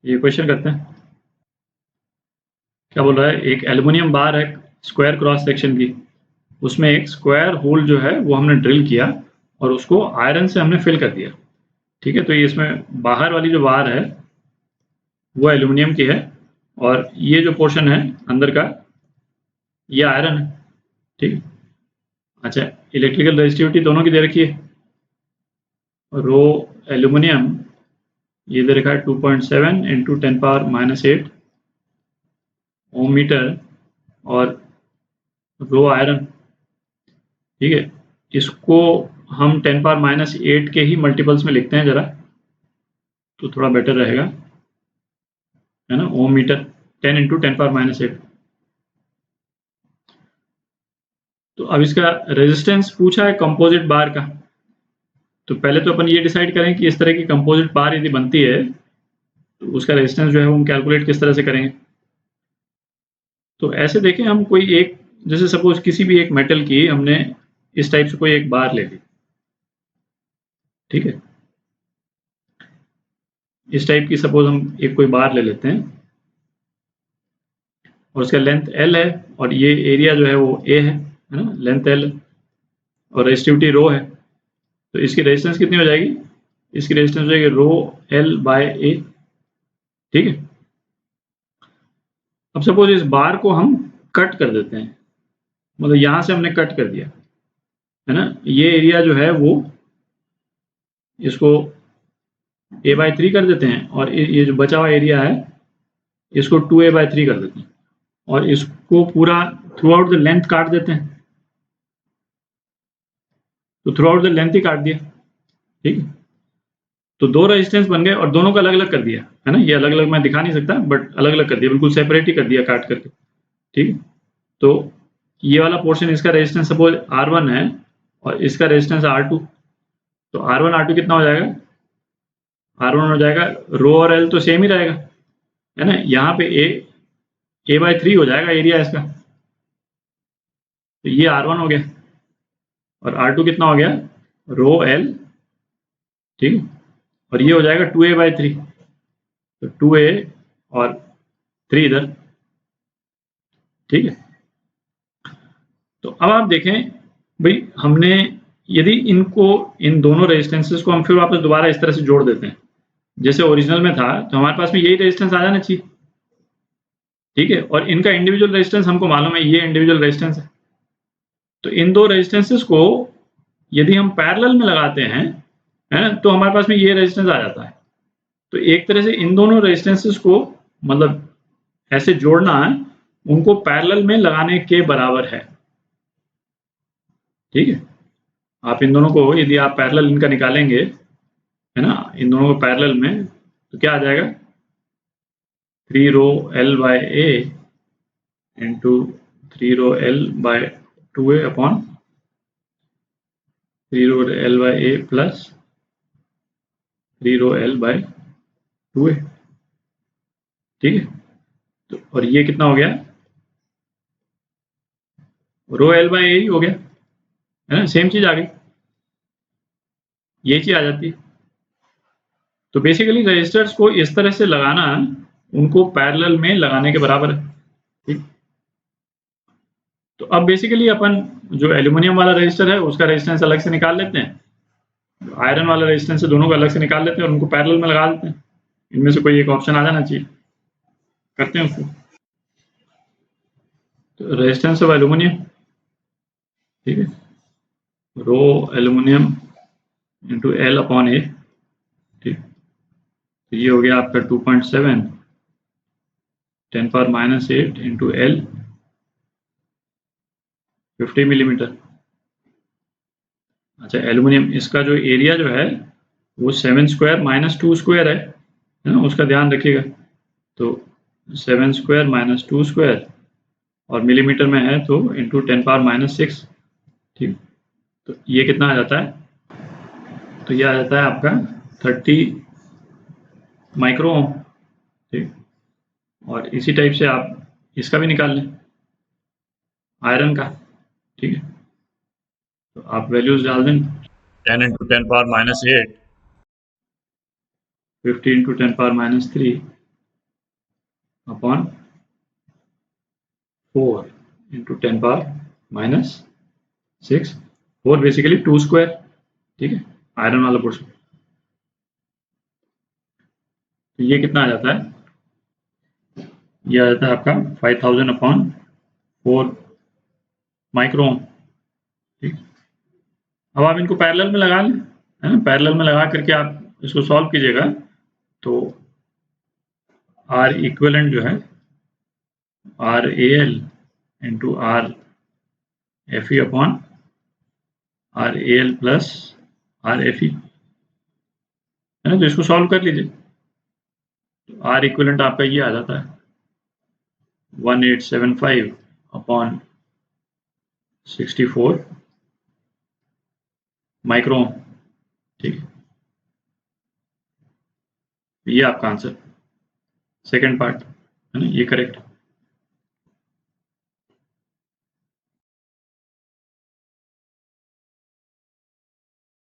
ये क्वेश्चन करते हैं। क्या बोल रहा है, एक एल्युमिनियम बार है स्क्वायर क्रॉस सेक्शन की, उसमें एक स्क्वायर होल जो है वो हमने ड्रिल किया और उसको आयरन से हमने फिल कर दिया। ठीक है, तो ये इसमें बाहर वाली जो बार है वो एल्युमिनियम की है और ये जो पोर्शन है अंदर का ये आयरन है। ठीक है, अच्छा, इलेक्ट्रिकल रेजिस्टिविटी दोनों की दे रखी है। रो एल्युमिनियम ये दे रखा है 2.7 इंटू 10⁻⁸ ओम मीटर और रो आयरन। ठीक है, इसको हम 10⁻⁸ के ही मल्टीपल्स में लिखते हैं जरा, तो थोड़ा बेटर रहेगा, है ना। ओम मीटर 10 इंटू 10⁻⁸। तो अब इसका रेजिस्टेंस पूछा है कंपोजिट बार का। तो पहले तो अपन ये डिसाइड करें कि इस तरह की कंपोजिट बार यदि बनती है तो उसका रेजिस्टेंस जो है वो हम कैलकुलेट किस तरह से करेंगे। तो ऐसे देखें, हम कोई एक, जैसे सपोज किसी भी एक मेटल की हमने इस टाइप से कोई एक बार ले ली। ठीक है, इस टाइप की सपोज हम एक कोई बार ले लेते हैं और उसका लेंथ L है और ये एरिया जो है वो A है ना, लेंथ L और रेजिस्टिविटी रो है। तो इसकी रेजिस्टेंस कितनी हो जाएगी, इसकी रेजिस्टेंस हो जाएगी रो L बाय A। ठीक है, अब सपोज इस बार को हम कट कर देते हैं, मतलब यहां से हमने कट कर दिया, है ना। ये एरिया जो है वो इसको A/3 कर देते हैं और ये जो बचा हुआ एरिया है इसको 2A/3 कर देते हैं और इसको पूरा थ्रू आउट द लेंथ काट देते हैं। तो थ्रू आउट द लेंथ ही काट दिया। ठीक है, तो दो रेजिस्टेंस बन गए और दोनों को अलग अलग कर दिया, है ना। ये अलग अलग मैं दिखा नहीं सकता बट अलग अलग कर दिया, बिल्कुल सेपरेट ही कर दिया काट करके। ठीक है, तो ये वाला पोर्शन, इसका रेजिस्टेंस सपोज R1 है और इसका रेजिस्टेंस R2। तो R1 R2 कितना हो जाएगा, R1 हो जाएगा रो और L तो सेम ही रहेगा, है ना। यहाँ पे A/3 हो जाएगा एरिया इसका, तो ये R1 हो गया और R2 कितना हो गया, रो L। ठीक है, और ये हो जाएगा 2A/3, तो 2A और 3 इधर। ठीक है, तो अब आप देखें भाई, हमने यदि इनको, इन दोनों रेजिस्टेंसेस को हम फिर वापस दोबारा इस तरह से जोड़ देते हैं जैसे ओरिजिनल में था, तो हमारे पास में यही रेजिस्टेंस आ जाना चाहिए। ठीक है, और इनका इंडिविजुअल रेजिस्टेंस हमको मालूम है, ये इंडिविजुअल रेजिस्टेंस है। तो इन दो रेजिस्टेंसेस को यदि हम पैरेलल में लगाते हैं, है ना, तो हमारे पास में ये रेजिस्टेंस आ जाता है। तो एक तरह से इन दोनों रेजिस्टेंसेस को मतलब ऐसे जोड़ना है, उनको पैरेलल में लगाने के बराबर है। ठीक है, आप इन दोनों को यदि आप पैरेलल इनका निकालेंगे, है ना, इन दोनों को पैरेलल में, तो क्या आ जाएगा, 3 rho L by A into 3 rho L by 2A upon 3 rho L by A plus 3 rho L by 2A। ठीक है, तो और ये कितना हो गया, रो L बाय A ही हो गया, है ना, सेम चीज आ गई, ये चीज आ जाती है। तो बेसिकली रजिस्टर्स को इस तरह से लगाना उनको पैरेलल में लगाने के बराबर है। ठीक, तो अब बेसिकली अपन जो एल्यूमिनियम वाला रजिस्टर है उसका रेजिस्टेंस अलग से निकाल लेते हैं, आयरन वाला रेजिस्टेंस है दोनों को अलग से निकाल लेते हैं और उनको पैरेलल में लगा देते हैं। इनमें से कोई एक ऑप्शन आ जाना चाहिए, करते हैं उसको। तो रेजिस्टेंस ऑफ एल्यूमिनियम, ठीक है, rho aluminium into L upon A। ठीक, तो ये हो गया आपका 2.7 10⁻⁸ इंटू L 50 मिलीमीटर। अच्छा, एल्यूमिनियम इसका जो एरिया जो है वो 7 स्क्वायर माइनस 2 स्क्वायर है ना, उसका ध्यान रखिएगा। तो 7 स्क्वायर माइनस 2 स्क्वायर और मिलीमीटर में है तो इंटू 10⁻⁶। ठीक, तो ये कितना आ जाता है, तो ये आ जाता है आपका 30 माइक्रो ओम। ठीक, और इसी टाइप से आप इसका भी निकाल लें, आयरन का। ठीक है, तो आप वैल्यूज डाल दें, 10 into 10⁻⁸, 50 into 10⁻³ upon 4 into 10⁻⁻6। 4 basically 2 square, ठीक है, आयरन वाला पोर्शन। तो ये कितना आ जाता है, ये आ जाता है आपका 5000 अपॉन 4 माइक्रो ओम, ठीक। अब आप इनको पैरेलल में लगा लें, है ना, पैरेलल में लगा करके आप इसको सॉल्व कीजिएगा तो आर इक्विवेलेंट जो है R A L into R F E upon R A L plus R F E, है ना। तो इसको सॉल्व कर लीजिए, तो आर इक्विवेलेंट आपका ये आ जाता है 1875 अपॉन 64 माइक्रो ओम, ठीक है। ये आपका आंसर, सेकेंड पार्ट, है ना, ये करेक्ट।